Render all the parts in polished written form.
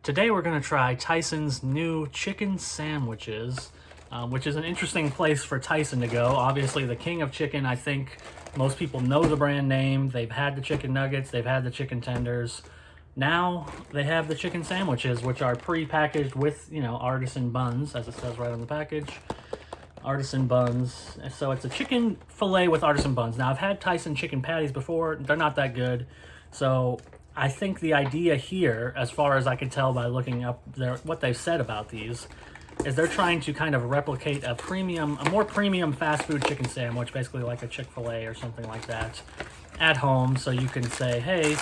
Today we're going to try Tyson's new chicken sandwiches, which is an interesting place for Tyson to go. Obviously the king of chicken. I think most people know the brand name. They've had the chicken nuggets, they've had the chicken tenders. Now they have the chicken sandwiches, which are pre-packaged with, artisan buns, as it says right on the package. Artisan buns. So it's a chicken fillet with artisan buns. Now I've had Tyson chicken patties before. They're not that good. So I think the idea here, as far as I can tell by looking up what they've said about these, is they're trying to kind of replicate a more premium fast food chicken sandwich, basically like a Chick-fil-A or something like that, at home. So you can say, hey,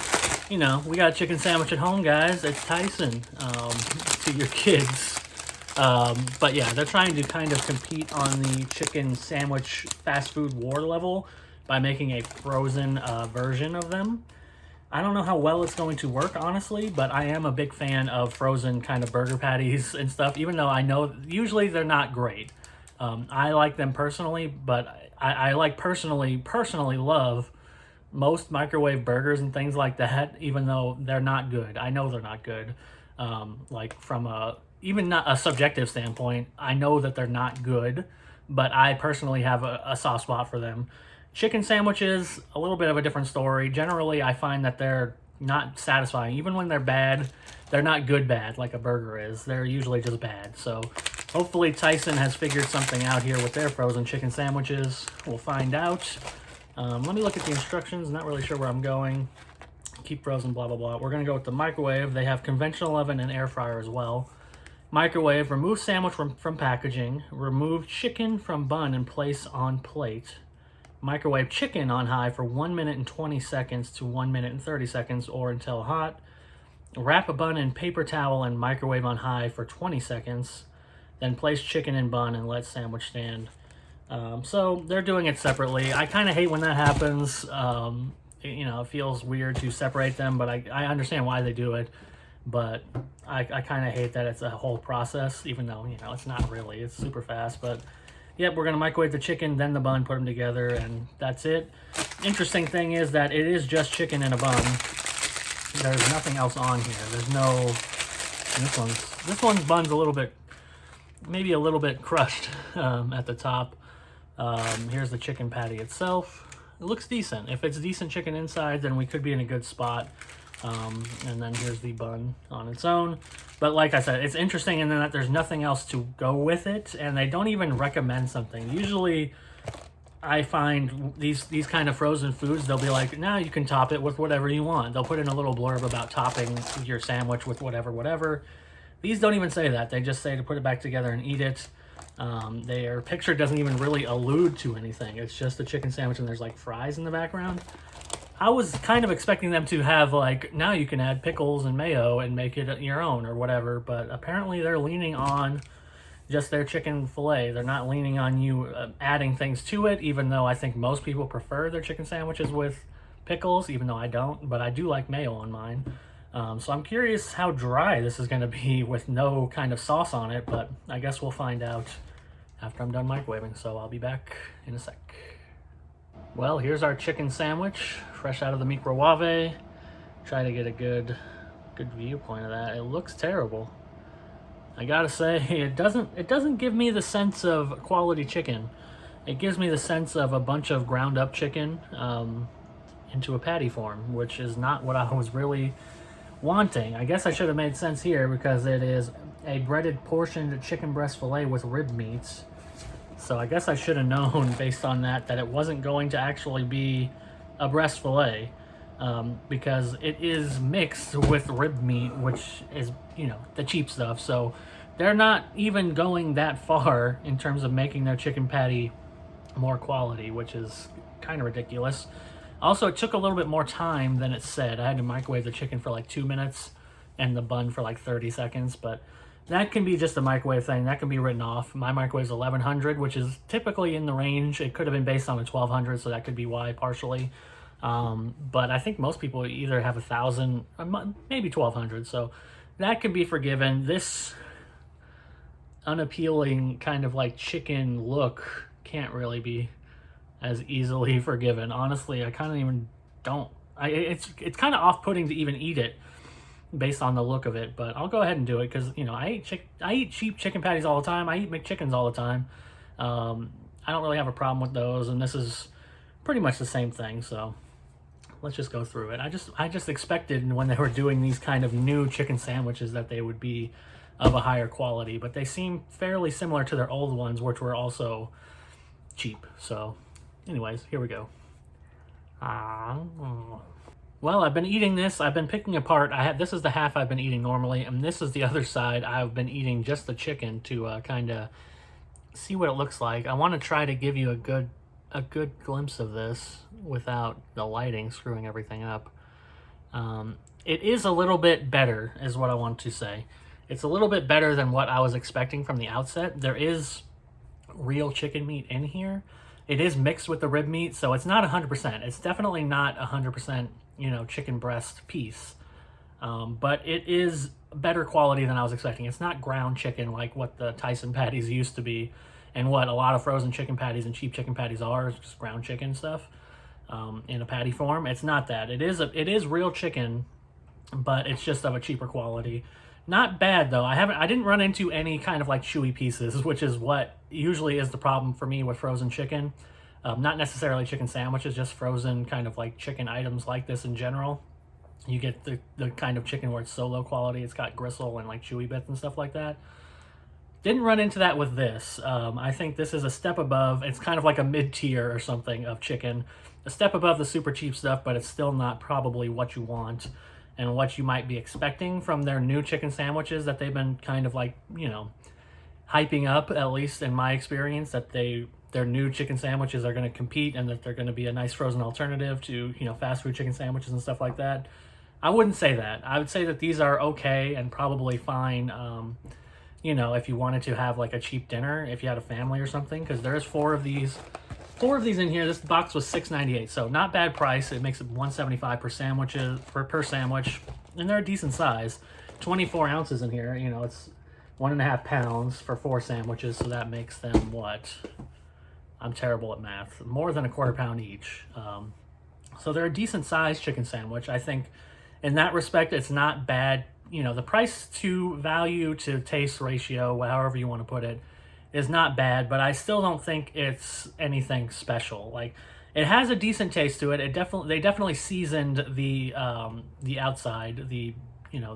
we got a chicken sandwich at home, guys. It's Tyson, to your kids. But yeah, they're trying to kind of compete on the chicken sandwich fast food war level by making a frozen version of them. I don't know how well it's going to work, honestly, but I am a big fan of frozen kind of burger patties and stuff, even though I know usually they're not great. I like them personally, but I like personally love most microwave burgers and things like that, even though they're not good. I know they're not good. Like from even not a subjective standpoint, I know that they're not good, but I personally have a soft spot for them. Chicken sandwiches, a little bit of a different story. Generally, I find that they're not satisfying. Even when they're bad, they're not good bad like a burger is. They're usually just bad. So hopefully Tyson has figured something out here with their frozen chicken sandwiches. We'll find out. Let me look at the instructions. Not really sure where I'm going. Keep frozen, blah, blah, blah. We're going to go with the microwave. They have conventional oven and air fryer as well. Microwave, remove sandwich from packaging. Remove chicken from bun and place on plate. Microwave chicken on high for 1 minute and 20 seconds to 1 minute and 30 seconds or until hot. Wrap a bun in paper towel and microwave on high for 20 seconds. Then place chicken in bun and let sandwich stand. So they're doing it separately. I kind of hate when that happens. It feels weird to separate them, but I understand why they do it. But I kind of hate that it's a whole process, even though, it's not really. It's super fast, but yep, we're going to microwave the chicken, then the bun, put them together, and that's it. Interesting thing is that it is just chicken in a bun. There's nothing else on here. There's no... This one's bun's a little bit... maybe a little bit crushed at the top. Here's the chicken patty itself. It looks decent. If it's decent chicken inside, then we could be in a good spot. And then here's the bun on its own. But like I said, it's interesting in that there's nothing else to go with it, and they don't even recommend something. Usually, I find these kind of frozen foods, they'll be like, nah, you can top it with whatever you want. They'll put in a little blurb about topping your sandwich with whatever. These don't even say that. They just say to put it back together and eat it. Their picture doesn't even really allude to anything. It's just a chicken sandwich, and there's like fries in the background. I was kind of expecting them to have, like, now you can add pickles and mayo and make it your own or whatever, but apparently they're leaning on just their chicken fillet. They're not leaning on you adding things to it, even though I think most people prefer their chicken sandwiches with pickles, even though I don't, but I do like mayo on mine. So I'm curious how dry this is going to be with no kind of sauce on it, but I guess we'll find out after I'm done microwaving, so I'll be back in a sec. Well, here's our chicken sandwich, fresh out of the microwave. Try to get a good viewpoint of that. It looks terrible. I gotta say, it doesn't give me the sense of quality chicken. It gives me the sense of a bunch of ground up chicken into a patty form, which is not what I was really wanting. I guess I should have made sense here because it is a breaded portioned chicken breast fillet with rib meats. So I guess I should have known based on that it wasn't going to actually be a breast fillet because it is mixed with rib meat, which is, the cheap stuff. So they're not even going that far in terms of making their chicken patty more quality, which is kind of ridiculous. Also, it took a little bit more time than it said. I had to microwave the chicken for like 2 minutes and the bun for like 30 seconds, but that can be just a microwave thing. That can be written off. My microwave's 1100, which is typically in the range. It could have been based on a 1200, so that could be why partially. But I think most people either have 1000, maybe 1200, so that can be forgiven. This unappealing kind of like chicken look can't really be as easily forgiven. Honestly, I kind of even don't. It's kind of off-putting to even eat it based on the look of it, but I'll go ahead and do it because, you know, I eat cheap chicken patties all the time. I eat McChickens all the time. I don't really have a problem with those, and this is pretty much the same thing, so let's just go through it. I just expected when they were doing these kind of new chicken sandwiches that they would be of a higher quality, but they seem fairly similar to their old ones, which were also cheap. So anyways, here we go. Well, I've been eating this. I've been picking apart. This is the half I've been eating normally, and this is the other side. I've been eating just the chicken to kind of see what it looks like. I want to try to give you a good glimpse of this without the lighting screwing everything up. It is a little bit better, is what I want to say. It's a little bit better than what I was expecting from the outset. There is real chicken meat in here. It is mixed with the rib meat, so it's not 100%. It's definitely not 100%, you know, chicken breast piece. But it is better quality than I was expecting. It's not ground chicken like what the Tyson patties used to be, and what a lot of frozen chicken patties and cheap chicken patties are. It's just ground chicken stuff in a patty form. It's not that. It is real chicken, but it's just of a cheaper quality. Not bad though. I didn't run into any kind of like chewy pieces, which is what usually is the problem for me with frozen chicken. Not necessarily chicken sandwiches, just frozen kind of like chicken items like this in general. You get the kind of chicken where it's so low quality, it's got gristle and like chewy bits and stuff like that. Didn't run into that with this. I think this is a step above. It's kind of like a mid-tier or something of chicken. A step above the super cheap stuff, but it's still not probably what you want and what you might be expecting from their new chicken sandwiches that they've been kind of like, you know, hyping up, at least in my experience, that their new chicken sandwiches are going to compete and that they're going to be a nice frozen alternative to, you know, fast food chicken sandwiches and stuff like that. I wouldn't say that. I would say that these are okay and probably fine, you know, if you wanted to have like a cheap dinner, if you had a family or something, because there's four of these in here. This box was $6.98, so not bad price. It makes it $1.75 per sandwich, and they're a decent size. 24 ounces in here. You know, it's 1.5 pounds for 4 sandwiches, so that makes them what? I'm terrible at math. More than a quarter pound each. So they're a decent sized chicken sandwich. I think in that respect, it's not bad. You know, the price to value to taste ratio, however you want to put it, is not bad, but I still don't think it's anything special. Like, it has a decent taste to it. They definitely seasoned the outside, the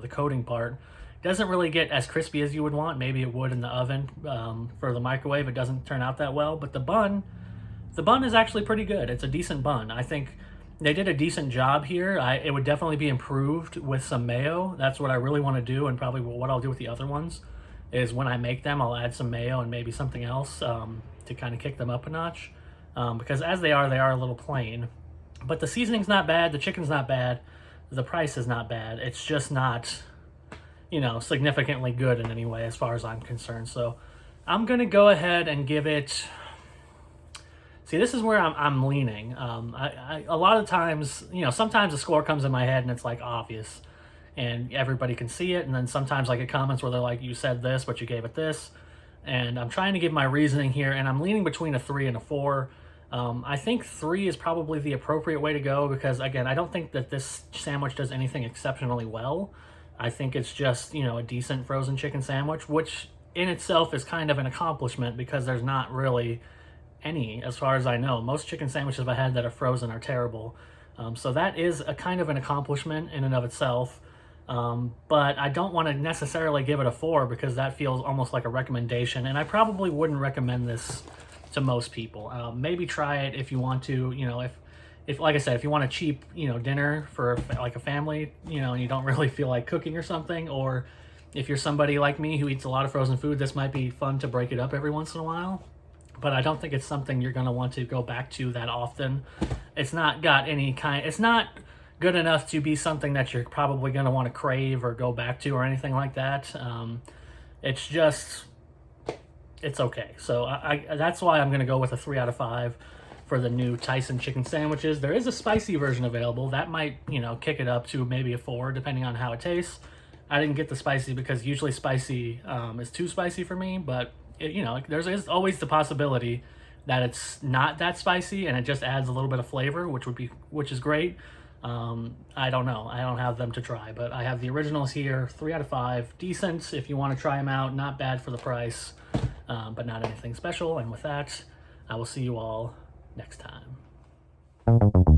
coating part. Doesn't really get as crispy as you would want. Maybe it would in the oven. For the microwave, it doesn't turn out that well. But the bun is actually pretty good. It's a decent bun. I think they did a decent job here. It would definitely be improved with some mayo. That's what I really want to do, and probably what I'll do with the other ones is when I make them, I'll add some mayo and maybe something else to kind of kick them up a notch. Because as they are a little plain. But the seasoning's not bad. The chicken's not bad. The price is not bad. It's just not, you know, significantly good in any way as far as I'm concerned. So I'm going to go ahead and give it... See, this is where I'm leaning. A lot of times, you know, sometimes a score comes in my head and it's like obvious and everybody can see it. And then sometimes I get comments where they're like, you said this, but you gave it this. And I'm trying to give my reasoning here, and I'm leaning between a 3 and a 4. I think 3 is probably the appropriate way to go because, again, I don't think that this sandwich does anything exceptionally well. I think it's just, you know, a decent frozen chicken sandwich, which in itself is kind of an accomplishment because there's not really any, as far as I know. Most chicken sandwiches I've had that are frozen are terrible. So that is a kind of an accomplishment in and of itself. But I don't want to necessarily give it a 4 because that feels almost like a recommendation, and I probably wouldn't recommend this to most people. Maybe try it if you want to, you know, if like I said, if you want a cheap, you know, dinner for like a family, you know, and you don't really feel like cooking or something, or if you're somebody like me who eats a lot of frozen food, this might be fun to break it up every once in a while. But I don't think it's something you're going to want to go back to that often. It's not good enough to be something that you're probably going to want to crave or go back to or anything like that. It's okay. So that's why I'm going to go with a 3 out of 5 for the new Tyson chicken sandwiches. There is a spicy version available. That might, you know, kick it up to maybe a 4 depending on how it tastes. I didn't get the spicy because usually spicy is too spicy for me, but you know, there's always the possibility that it's not that spicy and it just adds a little bit of flavor, which is great. I don't know. I don't have them to try, but I have the originals here. 3 out of 5. Decent if you want to try them out. Not bad for the price, but not anything special. And with that, I will see you all next time.